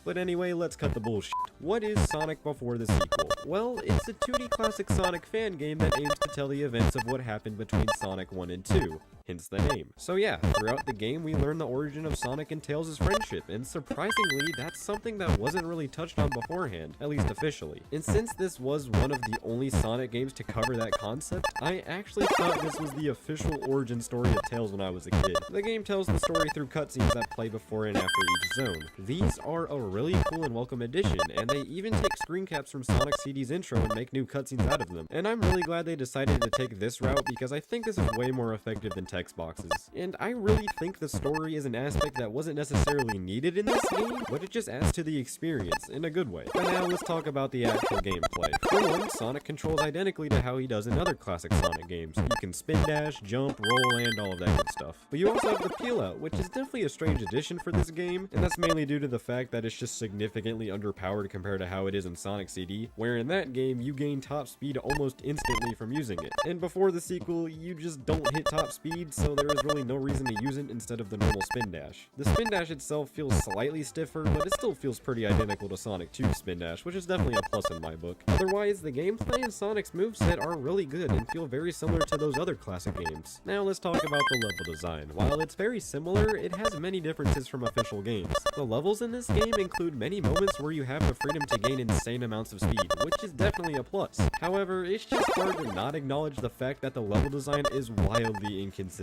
But anyway, let's cut the bullshit. What is Sonic before the sequel? Well, it's a 2D classic Sonic fan game that aims to tell the events of what happened between Sonic 1 and 2. Hence the name. So yeah, throughout the game we learn the origin of Sonic and Tails' friendship, and surprisingly, that's something that wasn't really touched on beforehand, at least officially. And since this was one of the only Sonic games to cover that concept, I actually thought this was the official origin story of Tails when I was a kid. The game tells the story through cutscenes that play before and after each zone. These are a really cool and welcome addition, and they even take screen caps from Sonic CD's intro and make new cutscenes out of them. And I'm really glad they decided to take this route because I think this is way more effective than text boxes. And I really think the story is an aspect that wasn't necessarily needed in this game, but it just adds to the experience in a good way. But now let's talk about the actual gameplay. For one, Sonic controls identically to how he does in other classic Sonic games. You can spin dash, jump, roll, and all of that good stuff. But you also have the peel out, which is definitely a strange addition for this game, and that's mainly due to the fact that it's just significantly underpowered compared to how it is in Sonic CD, where in that game you gain top speed almost instantly from using it. And before the sequel, you just don't hit top speed, so there is really no reason to use it instead of the normal spin dash. The spin dash itself feels slightly stiffer, but it still feels pretty identical to Sonic 2's spin dash, which is definitely a plus in my book. Otherwise, the gameplay and Sonic's moveset are really good and feel very similar to those other classic games. Now let's talk about the level design. While it's very similar, it has many differences from official games. The levels in this game include many moments where you have the freedom to gain insane amounts of speed, which is definitely a plus. However, it's just hard to not acknowledge the fact that the level design is wildly inconsistent.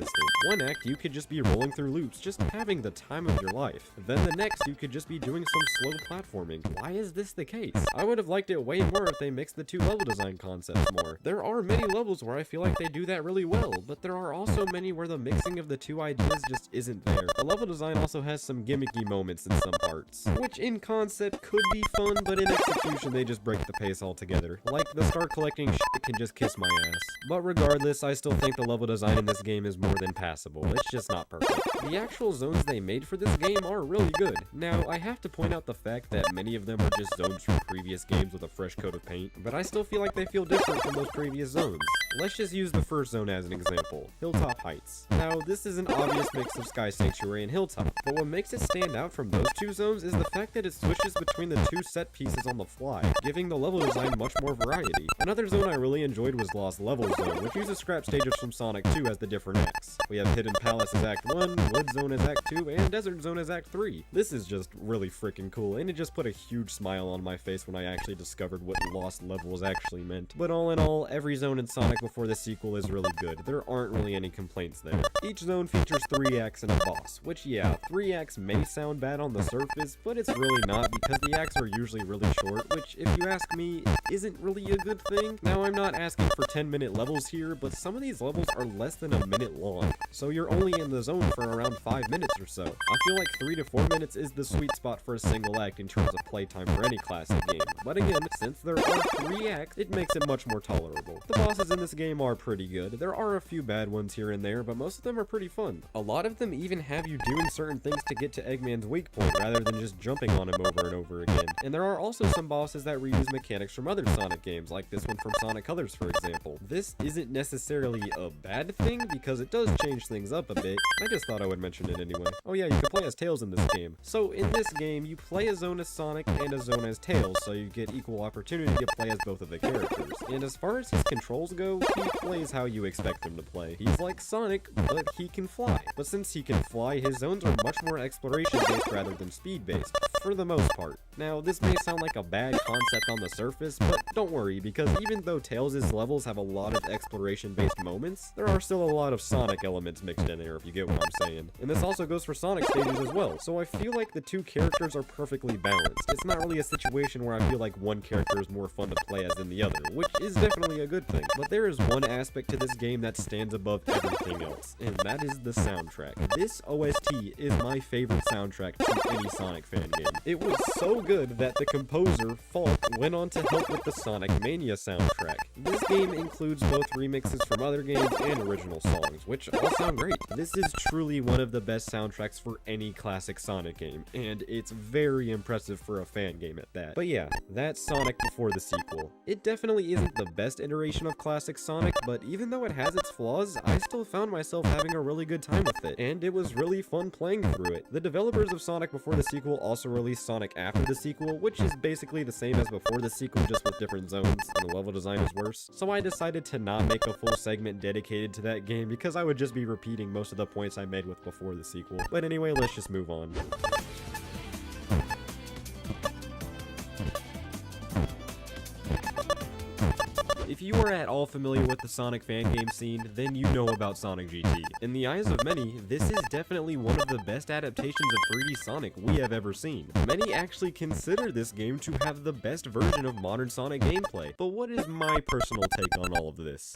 One act, you could just be rolling through loops, just having the time of your life. Then the next, you could just be doing some slow platforming. Why is this the case? I would have liked it way more if they mixed the two level design concepts more. There are many levels where I feel like they do that really well, but there are also many where the mixing of the two ideas just isn't there. The level design also has some gimmicky moments in some parts, which in concept could be fun, but in execution they just break the pace altogether. Like the star collecting shit can just kiss my ass. But regardless, I still think the level design in this game is more than passable. It's just not perfect. The actual zones they made for this game are really good. Now, I have to point out the fact that many of them are just zones from previous games with a fresh coat of paint, but I still feel like they feel different from those previous zones. Let's just use the first zone as an example, Hilltop Heights. Now, this is an obvious mix of Sky Sanctuary and Hilltop, but what makes it stand out from those two zones is the fact that it switches between the two set pieces on the fly, giving the level design much more variety. Another zone I really enjoyed was Lost Levels Zone, which uses scrap stages from Sonic 2 as the different acts. We have Hidden Palace as Act 1, Wood Zone as Act 2, and Desert Zone as Act 3. This is just really freaking cool, and it just put a huge smile on my face when I actually discovered what Lost Levels actually meant. But all in all, every zone in Sonic before the sequel is really good. There aren't really any complaints there. Each zone features 3 acts and a boss, which yeah, 3 acts may sound bad on the surface, but it's really not because the acts are usually really short, which if you ask me, isn't really a good thing. Now I'm not asking for 10-minute levels here, but some of these levels are less than a minute long, so you're only in the zone for around 5 minutes or so. I feel like 3 to 4 minutes is the sweet spot for a single act in terms of playtime for any classic game, but again, since there are 3 acts, it makes it much more tolerable. The bosses in this game are pretty good. There are a few bad ones here and there, but most of them are pretty fun. A lot of them even have you doing certain things to get to Eggman's weak point rather than just jumping on him over and over again. And there are also some bosses that reuse mechanics from other Sonic games, like this one from Sonic Colors for example. This isn't necessarily a bad thing because it does change things up a bit. I just thought I would mention it anyway. Oh yeah, you can play as Tails in this game. So in this game, you play a zone as Sonic and a zone as Tails, so you get equal opportunity to play as both of the characters. And as far as his controls go, he plays how you expect him to play. He's like Sonic, but he can fly. But since he can fly, his zones are much more exploration-based rather than speed-based, for the most part. Now, this may sound like a bad concept on the surface, but don't worry, because even though Tails' levels have a lot of exploration-based moments, there are still a lot of Sonic elements mixed in there, if you get what I'm saying. And this also goes for Sonic stages as well, so I feel like the two characters are perfectly balanced. It's not really a situation where I feel like one character is more fun to play as than the other, which is definitely a good thing. But there is one aspect to this game that stands above everything else, and that is the soundtrack. This OST is my favorite soundtrack to any Sonic fan game. It was so good that the composer, Falk, went on to help with the Sonic Mania soundtrack. This game includes both remixes from other games and original songs, songs, which all sound great. This is truly one of the best soundtracks for any classic Sonic game, and it's very impressive for a fan game at that. But yeah, that's Sonic before the sequel. It definitely isn't the best iteration of classic Sonic, but even though it has its flaws, I still found myself having a really good time with it, and it was really fun playing through it. The developers of Sonic before the sequel also released Sonic after the sequel, which is basically the same as before the sequel, just with different zones, and the level design is worse. So I decided to not make a full segment dedicated to that game because I would just be repeating most of the points I made with before the sequel. But anyway, let's just move on. If you are at all familiar with the Sonic fan game scene, then you know about Sonic GT. In the eyes of many, this is definitely one of the best adaptations of 3D Sonic we have ever seen. Many actually consider this game to have the best version of modern Sonic gameplay, but what is my personal take on all of this?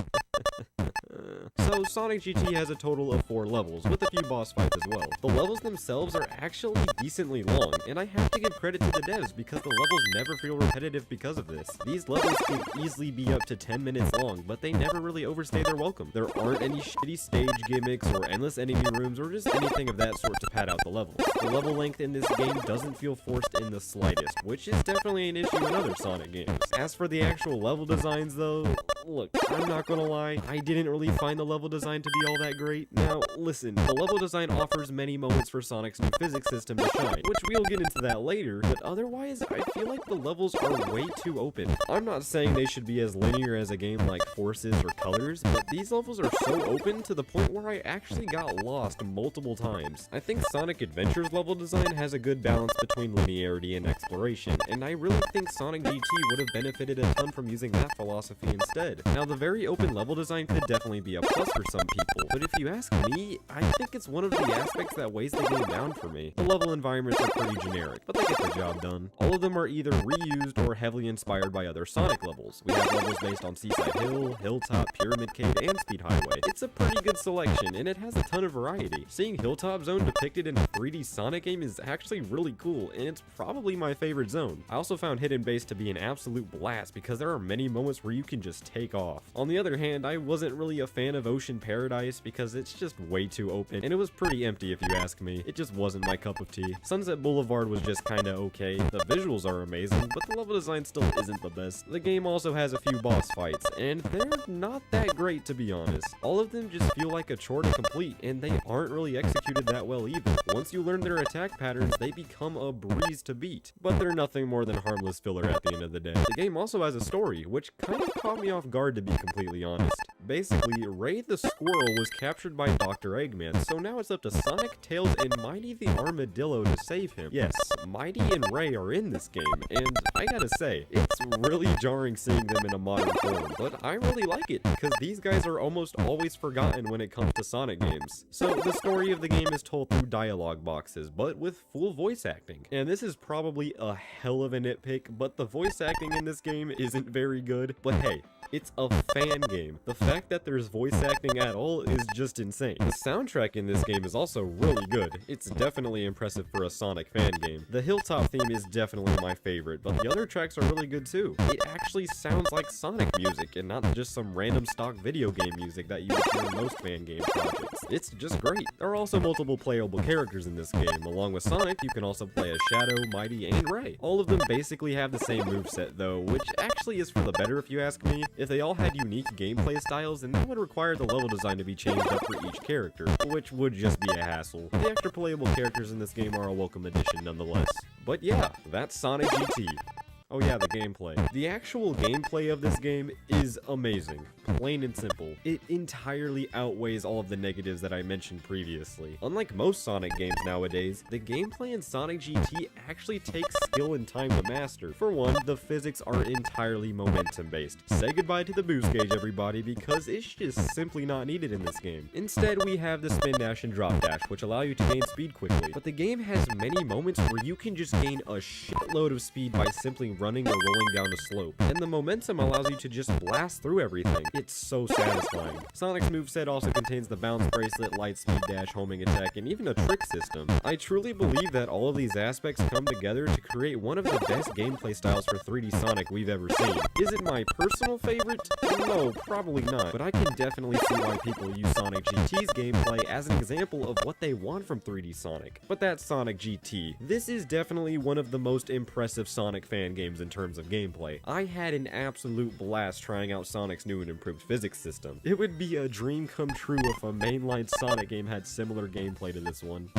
So Sonic GT has a total of 4 levels, with a few boss fights as well. The levels themselves are actually decently long, and I have to give credit to the devs because the levels never feel repetitive because of this. These levels could easily be up to 10 minutes long, but they never really overstay their welcome. There aren't any shitty stage gimmicks or endless enemy rooms or just anything of that sort to pad out the levels. The level length in this game doesn't feel forced in the slightest, which is definitely an issue in other Sonic games. As for the actual level designs though, look, I'm not gonna lie, I didn't really find the level design to be all that great. Now, listen, the level design offers many moments for Sonic's new physics system to shine, which we'll get into that later, but otherwise, I feel like the levels are way too open. I'm not saying they should be as linear as a game like Forces or Colors, but these levels are so open to the point where I actually got lost multiple times. I think Sonic Adventure's level design has a good balance between linearity and exploration, and I really think Sonic GT would have benefited a ton from using that philosophy instead. Now, the very open level design could definitely be a plus for some people, but if you ask me, I think it's one of the aspects that weighs the game down for me. The level environments are pretty generic, but they get the job done. All of them are either reused or heavily inspired by other Sonic levels. We have levels based on Seaside Hill, Hilltop, Pyramid Cave, and Speed Highway. It's a pretty good selection, and it has a ton of variety. Seeing Hilltop Zone depicted in a 3D Sonic game is actually really cool, and it's probably my favorite zone. I also found Hidden Base to be an absolute blast because there are many moments where you can just take off. On the other hand, I wasn't really a fan of Ocean Paradise because it's just way too open, and it was pretty empty if you ask me. It just wasn't my cup of tea. Sunset Boulevard was just kinda okay. The visuals are amazing, but the level design still isn't the best. The game also has a few boss fights, and they're not that great to be honest. All of them just feel like a chore to complete, and they aren't really executed that well either. Once you learn their attack patterns, they become a breeze to beat, but they're nothing more than harmless filler at the end of the day. The game also has a story, which kind of caught me off guard to be completely honest. Basically, Ray the Squirrel was captured by Dr. Eggman, so now it's up to Sonic, Tails, and Mighty the Armadillo to save him. Yes, Mighty and Ray are in this game, and I gotta say, it's really jarring seeing them in a modern form, but I really like it, because these guys are almost always forgotten when it comes to Sonic games. So, the story of the game is told through dialogue boxes, but with full voice acting. And this is probably a hell of a nitpick, but the voice acting in this game isn't very good, but hey, it's a fan game. The fact that there's voice acting at all is just insane. The soundtrack in this game is also really good. It's definitely impressive for a Sonic fan game. The Hilltop theme is definitely my favorite, but the other tracks are really good too. It actually sounds like Sonic music and not just some random stock video game music that you would hear in most fan game projects. It's just great. There are also multiple playable characters in this game. Along with Sonic, you can also play as Shadow, Mighty, and Ray. All of them basically have the same moveset though, which actually is for the better if you ask me. If they all had unique gameplay styles, then that would require the level design to be changed up for each character, which would just be a hassle. The extra playable characters in this game are a welcome addition nonetheless. But yeah, that's Sonic GT. Oh yeah, the gameplay. The actual gameplay of this game is amazing. Plain and simple. It entirely outweighs all of the negatives that I mentioned previously. Unlike most Sonic games nowadays, the gameplay in Sonic GT actually takes skill and time to master. For one, the physics are entirely momentum based. Say goodbye to the boost gauge, everybody, because it's just simply not needed in this game. Instead, we have the spin dash and drop dash, which allow you to gain speed quickly. But the game has many moments where you can just gain a shitload of speed by simply running or rolling down a slope, and the momentum allows you to just blast through everything. It's so satisfying. Sonic's moveset also contains the bounce bracelet, light speed dash, homing attack, and even a trick system. I truly believe that all of these aspects come together to create one of the best gameplay styles for 3D Sonic we've ever seen. Is it my personal favorite? No, probably not, but I can definitely see why people use Sonic GT's gameplay as an example of what they want from 3D Sonic. But that's Sonic GT. This is definitely one of the most impressive Sonic fan games in terms of gameplay. I had an absolute blast trying out Sonic's new and improved physics system. It would be a dream come true if a mainline Sonic game had similar gameplay to this one.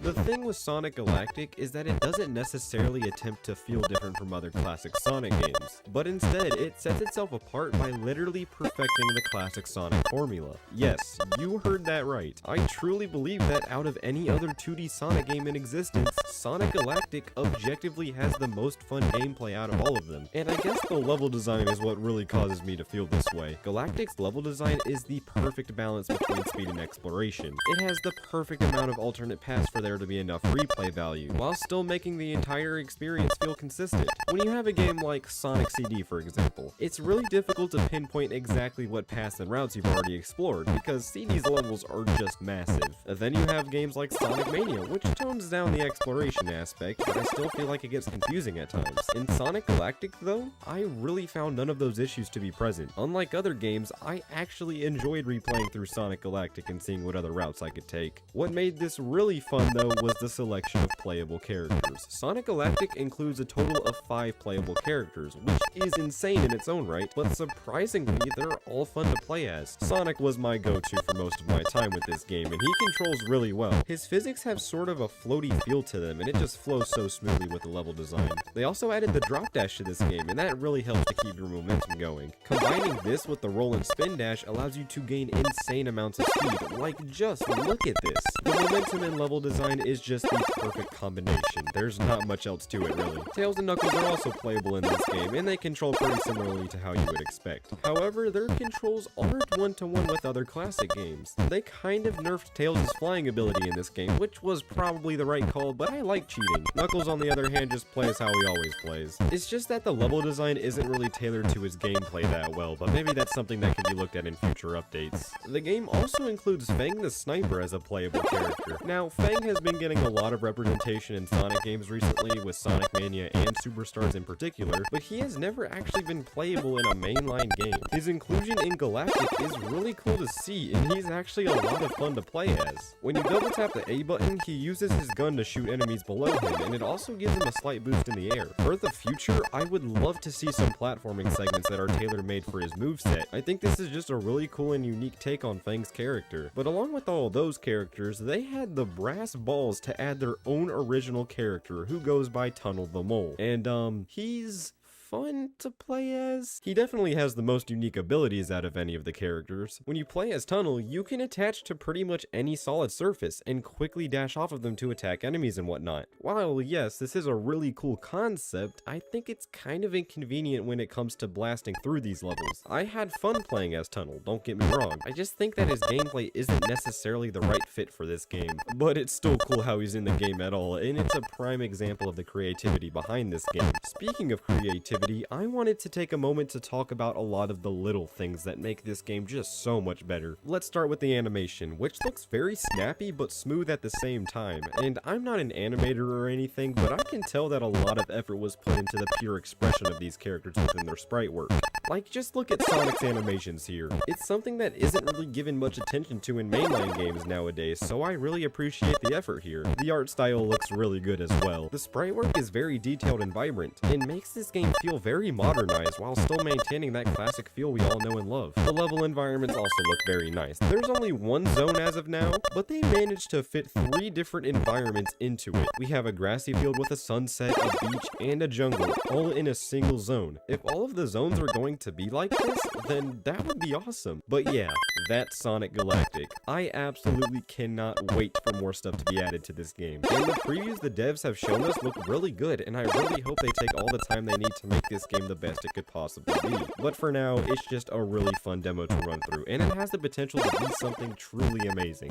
The thing with Sonic Galactic is that it doesn't necessarily attempt to feel different from other classic Sonic games, but instead it sets itself apart by literally perfecting the classic Sonic formula. Yes, you heard that right. I truly believe that out of any other 2D Sonic game in existence, Sonic Galactic objectively has the most fun gameplay out of all of them. And I guess the level design is what really causes me to feel this way. Galactic's level design is the perfect balance between speed and exploration. It has the perfect amount of alternate paths for there to be enough replay value, while still making the entire experience feel consistent. When you have a game like Sonic CD, for example, it's really difficult to pinpoint exactly what paths and routes you've already explored, because CD's levels are just massive. Then you have games like Sonic Mania, which tones down the exploration aspect, but I still feel like it gets confusing at times. In Sonic Galactic, though, I really found none of those issues to be present. Unlike other games, I actually enjoyed replaying through Sonic Galactic and seeing what other routes I could take. What made this really fun, though, was the selection of playable characters. Sonic Galactic includes a total of 5 playable characters, which is insane in its own right, but surprisingly, they're all fun to play as. Sonic was my go-to for most of my time with this game, and he controls really well. His physics have sort of a floaty feel to them, and it just flows so smoothly with the level design. They also added the drop dash to this game, and that really helps to keep your momentum going. Combining this with the roll and spin dash allows you to gain insane amounts of speed. Like, just look at this. The momentum and level design is just the perfect combination. There's not much else to it, really. Tails and Knuckles are also playable in this game, and they control pretty similarly to how you would expect. However, their controls aren't one-to-one with other classic games. They kind of nerfed Tails' flying ability in this game, which was probably the right call, but I like cheating. Knuckles, on the other hand, just plays how he always plays. It's just that the level design isn't really tailored to his gameplay that well, but maybe that's something that can be looked at in future updates. The game also includes Fang the Sniper as a playable character. Now, Fang has been getting a lot of representation in Sonic games recently, with Sonic Mania and Superstars in particular, but he has never actually been playable in a mainline game. His inclusion in Galactic is really cool to see, and he's actually a lot of fun to play as. When you double tap the A button, he uses his gun to shoot enemies below him, and it also gives him a slight boost in the air. For the future, I would love to see some platforming segments that are tailor-made for his moveset. I think this is just a really cool and unique take on Fang's character. But along with all those characters, they had the brass balls to add their own original character who goes by Tunnel the Mole. And he's fun to play as. He definitely has the most unique abilities out of any of the characters. When you play as Tunnel, you can attach to pretty much any solid surface and quickly dash off of them to attack enemies and whatnot. While yes, this is a really cool concept, I think it's kind of inconvenient when it comes to blasting through these levels. I had fun playing as Tunnel, don't get me wrong. I just think that his gameplay isn't necessarily the right fit for this game, but it's still cool how he's in the game at all, and it's a prime example of the creativity behind this game. Speaking of creativity, I wanted to take a moment to talk about a lot of the little things that make this game just so much better. Let's start with the animation, which looks very snappy but smooth at the same time. And I'm not an animator or anything, but I can tell that a lot of effort was put into the pure expression of these characters within their sprite work. Like, just look at Sonic's animations here. It's something that isn't really given much attention to in mainline games nowadays, so I really appreciate the effort here. The art style looks really good as well. The sprite work is very detailed and vibrant, and makes this game feel very modernized while still maintaining that classic feel we all know and love. The level environments also look very nice. There's only one zone as of now, but they managed to fit 3 different environments into it. We have a grassy field with a sunset, a beach, and a jungle, all in a single zone. If all of the zones are going to be like this, then that would be awesome. But yeah, that's Sonic Galactic. I absolutely cannot wait for more stuff to be added to this game. And the previews the devs have shown us look really good, and I really hope they take all the time they need to make make this game the best it could possibly be. But for now, it's just a really fun demo to run through, and it has the potential to be something truly amazing.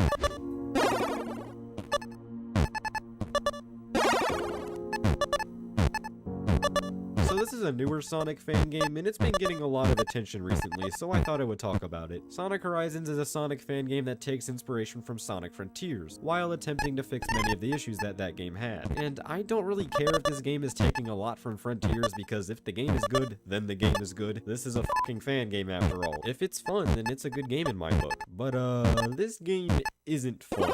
This is a newer Sonic fan game, and it's been getting a lot of attention recently, so I thought I would talk about it. Sonic Horizons is a Sonic fan game that takes inspiration from Sonic Frontiers, while attempting to fix many of the issues that game had. And I don't really care if this game is taking a lot from Frontiers, because if the game is good, then the game is good. This is a fucking fan game after all. If it's fun, then it's a good game in my book. But this game isn't fun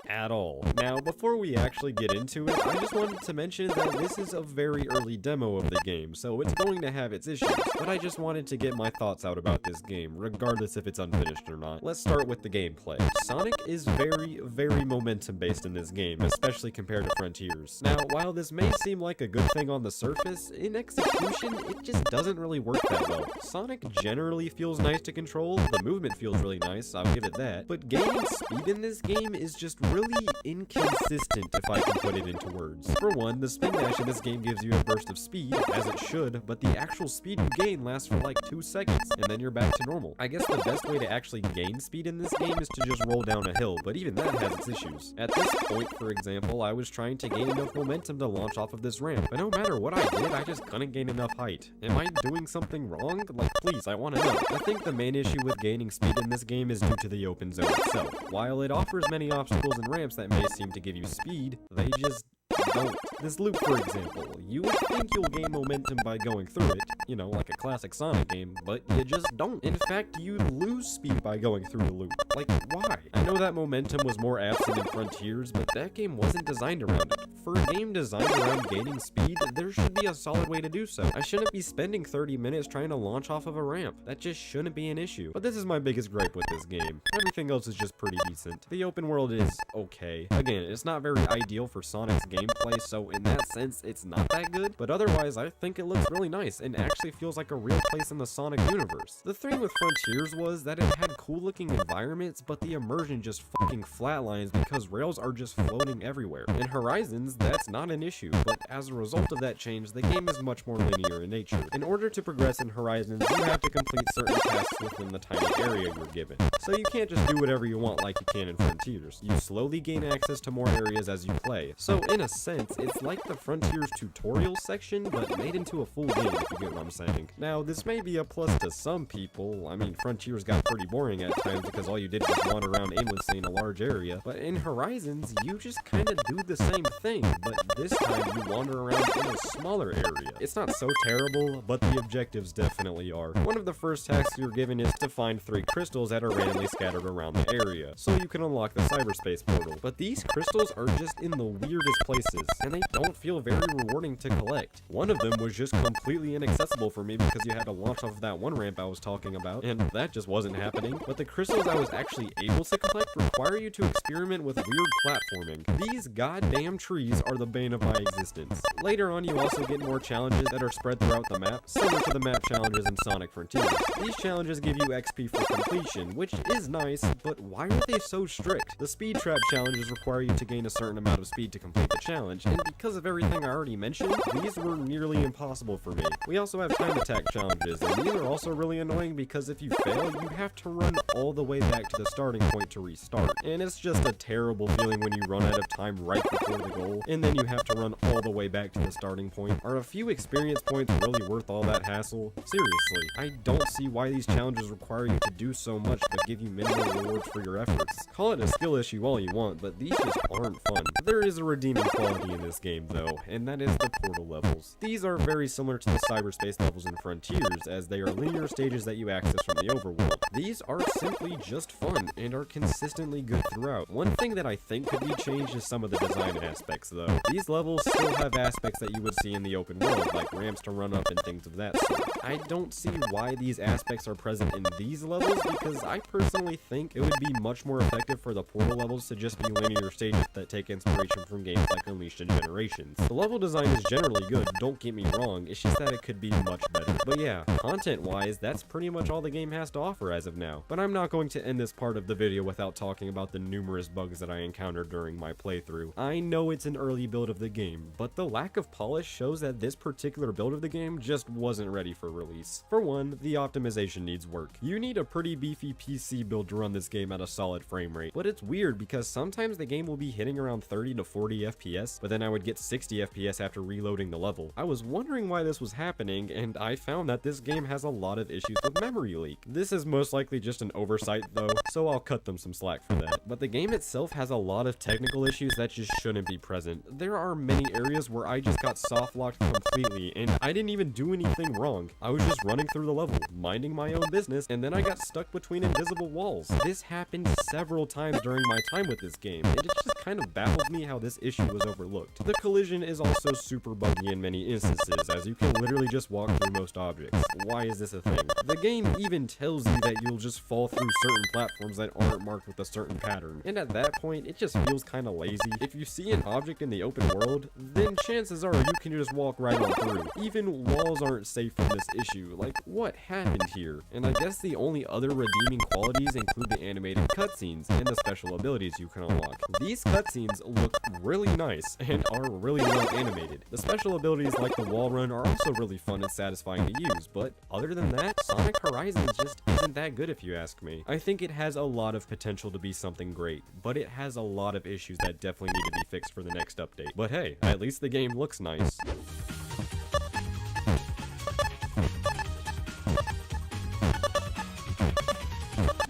at all. Now, before we actually get into it, I just wanted to mention that this is a very early demo of the game, so it's going to have its issues, but I just wanted to get my thoughts out about this game, regardless if it's unfinished or not. Let's start with the gameplay. Sonic is very momentum based in this game, especially compared to Frontiers. Now, while this may seem like a good thing on the surface, in execution, it just doesn't really work that well. Sonic generally feels nice to control, the movement feels really nice, I'll give it that, but gaining speed in this game is just really inconsistent, if I can put it into words. For one, the spin dash in this game gives you a burst of speed, as it should, but the actual speed you gain lasts for like 2 seconds, and then you're back to normal. I guess the best way to actually gain speed in this game is to just roll down a hill, but even that has its issues. At this point, for example, I was trying to gain enough momentum to launch off of this ramp, but no matter what I did, I just couldn't gain enough height. Am I doing something wrong? Like, please, I want to know. I think the main issue with gaining speed in this game is due to the open zone itself. While it offers many obstacles and ramps that may seem to give you speed, they just don't. This loop, for example, you would think you'll gain momentum by going through it, you know, like a classic Sonic game, but you just don't. In fact, you lose speed by going through the loop. Like, why? I know that momentum was more absent in Frontiers, but that game wasn't designed around it. For a game designed around gaining speed, there should be a solid way to do so. I shouldn't be spending 30 minutes trying to launch off of a ramp. That just shouldn't be an issue. But this is my biggest gripe with this game. Everything else is just pretty decent. The open world is okay. Again, it's not very ideal for Sonic's gameplay, so in that sense, it's not that good, but otherwise, I think it looks really nice and actually feels like a real place in the Sonic universe. The thing with Frontiers was that it had cool looking environments, but the immersion just fucking flatlines because rails are just floating everywhere. In Horizons, that's not an issue, but as a result of that change, the game is much more linear in nature. In order to progress in Horizons, you have to complete certain tasks within the tiny area you're given. So you can't just do whatever you want like you can in Frontiers. You slowly gain access to more areas as you play. So in a sense, it's like the Frontiers tutorial section, but made into a full game, if you get what I'm saying. Now, this may be a plus to some people. I mean, Frontiers got pretty boring at times because all you did was wander around aimlessly in a large area, but in Horizons, you just kind of do the same thing, but this time you wander around in a smaller area. It's not so terrible, but the objectives definitely are. One of the first tasks you're given is to find 3 crystals that are randomly scattered around the area, so you can unlock the cyberspace portal. But these crystals are just in the weirdest places, and they don't feel very rewarding to collect. One of them was just completely inaccessible for me because you had to launch off of that one ramp I was talking about, and that just wasn't happening. But the crystals I was actually able to collect require you to experiment with weird platforming. These goddamn trees are the bane of my existence. Later on, you also get more challenges that are spread throughout the map, similar to the map challenges in Sonic Frontiers. These challenges give you XP for completion, which is nice, but why are they so strict? The speed trap challenges require you to gain a certain amount of speed to complete the challenge, and because of everything I already mentioned, these were nearly impossible for me. We also have time attack challenges, and these are also really annoying because if you fail, you have to run all the way back to the starting point to restart. And it's just a terrible feeling when you run out of time right before the goal, and then you have to run all the way back to the starting point. Are a few experience points really worth all that hassle? Seriously, I don't see why these challenges require you to do so much but give you minimal rewards for your efforts. Call it a skill issue all you want, but these just aren't fun. There is a redeeming quality in this game though, and that is the portal levels. These are very similar to the cyberspace levels in Frontiers, as they are linear stages that you access from the overworld. These are simply just fun, and are consistently good throughout. One thing that I think could be changed is some of the design aspects though. These levels still have aspects that you would see in the open world, like ramps to run up and things of that sort. I don't see why these aspects are present in these levels, because I personally think it would be much more effective for the Portal levels to just be linear stages that take inspiration from games like Unleashed and Generations. The level design is generally good, don't get me wrong, it's just that it could be much better. But yeah, content-wise, that's pretty much all the game has to offer as of now. But I'm not going to end this part of the video without talking about the numerous bugs that I encountered during my playthrough. I know it's an early build of the game, but the lack of polish shows that this particular build of the game just wasn't ready for release. For one, the optimization needs work. You need a pretty beefy PC build to run this game at a solid frame rate, but it's weird because sometimes the game will be hitting around 30 to 40 FPS, but then I would get 60 FPS after reloading the level. I was wondering why this was happening, and I found that this game has a lot of issues with memory leak. This is most likely just an oversight though, so I'll cut them some slack for that. But the game itself has a lot of technical issues that just shouldn't be present. There are many areas where I just got soft locked completely, and I didn't even do anything wrong. I was just running through the level, minding my own business, and then I got stuck between invisible walls. This happened several times during my time with this game, and it just kind of baffles me how this issue was overlooked. The collision is also super buggy in many instances, as you can literally just walk through most objects. Why is this a thing? The game even tells you that you'll just fall through certain platforms that aren't marked with a certain pattern, and at that point, it just feels kind of lazy. If you see an object in the open world, then chances are you can just walk right on through. Even walls aren't safe from this issue. Like, what happened here? And I guess the only other redeeming qualities include the animated cutscenes and the special abilities you can unlock. These cutscenes look really nice and are really well animated. The special abilities like the wall run are also really fun and satisfying to use, but other than that, Sonic Horizons just isn't that good if you ask me. I think it has a lot of potential to be something great, but it has a lot of issues that definitely need to be fixed for the next update. But hey, at least the game looks nice.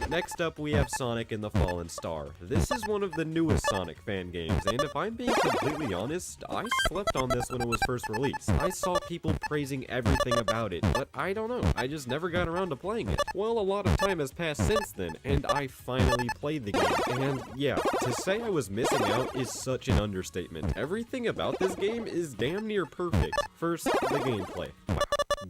Next up, we have Sonic and the Fallen Star. This is one of the newest Sonic fan games, and if I'm being completely honest, I slept on this when it was first released. I saw people praising everything about it, but I don't know, I just never got around to playing it. Well, a lot of time has passed since then, and I finally played the game. And yeah, to say I was missing out is such an understatement. Everything about this game is damn near perfect. First, the gameplay. Wow.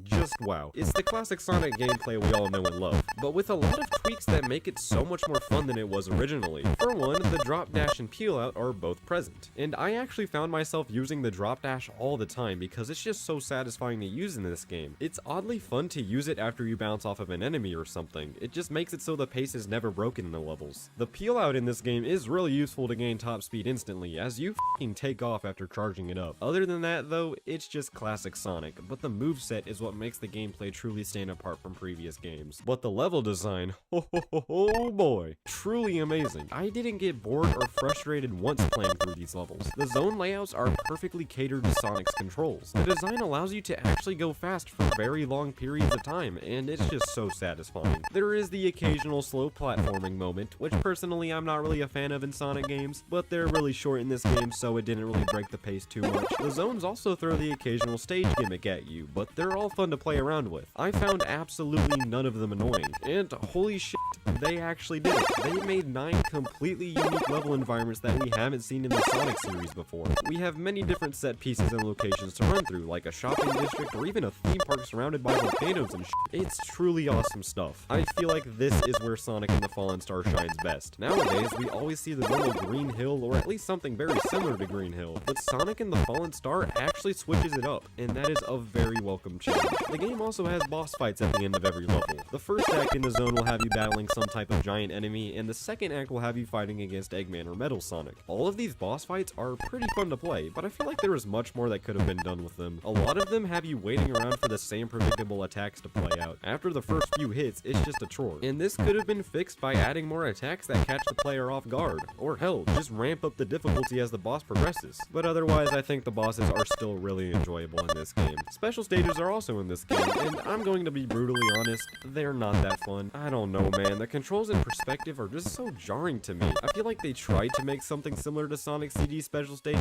Just wow. It's the classic Sonic gameplay we all know and love, but with a lot of tweaks that make it so much more fun than it was originally. For one, the drop dash and peel out are both present, and I actually found myself using the drop dash all the time because it's just so satisfying to use in this game. It's oddly fun to use it after you bounce off of an enemy or something. It just makes it so the pace is never broken in the levels. The peel out in this game is really useful to gain top speed instantly, as you f***ing take off after charging it up. Other than that though, it's just classic Sonic, but the moveset is what makes the gameplay truly stand apart from previous games. But the level design, oh boy, truly amazing. I didn't get bored or frustrated once playing through these levels. The zone layouts are perfectly catered to Sonic's controls. The design allows you to actually go fast for very long periods of time, and it's just so satisfying. There is the occasional slow platforming moment, which personally I'm not really a fan of in Sonic games, but they're really short in this game, so it didn't really break the pace too much. The zones also throw the occasional stage gimmick at you, but they're all fun to play around with. I found absolutely none of them annoying, and holy shit, they actually did it. They made 9 completely unique level environments that we haven't seen in the Sonic series before. We have many different set pieces and locations to run through, like a shopping district or even a theme park surrounded by volcanoes and shit. It's truly awesome stuff. I feel like this is where Sonic and the Fallen Star shines best. Nowadays, we always see the normal Green Hill, or at least something very similar to Green Hill, but Sonic and the Fallen Star actually switches it up, and that is a very welcome change. The game also has boss fights at the end of every level. The first act in the zone will have you battling some type of giant enemy, and the second act will have you fighting against Eggman or Metal Sonic. All of these boss fights are pretty fun to play, but I feel like there is much more that could have been done with them. A lot of them have you waiting around for the same predictable attacks to play out. After the first few hits, it's just a chore. And this could have been fixed by adding more attacks that catch the player off guard, or hell, just ramp up the difficulty as the boss progresses. But otherwise, I think the bosses are still really enjoyable in this game. Special stages are also in this game, and I'm going to be brutally honest, they're not that fun. I don't know, man, the controls and perspective are just so jarring to me. I feel like they tried to make something similar to Sonic CD special stage,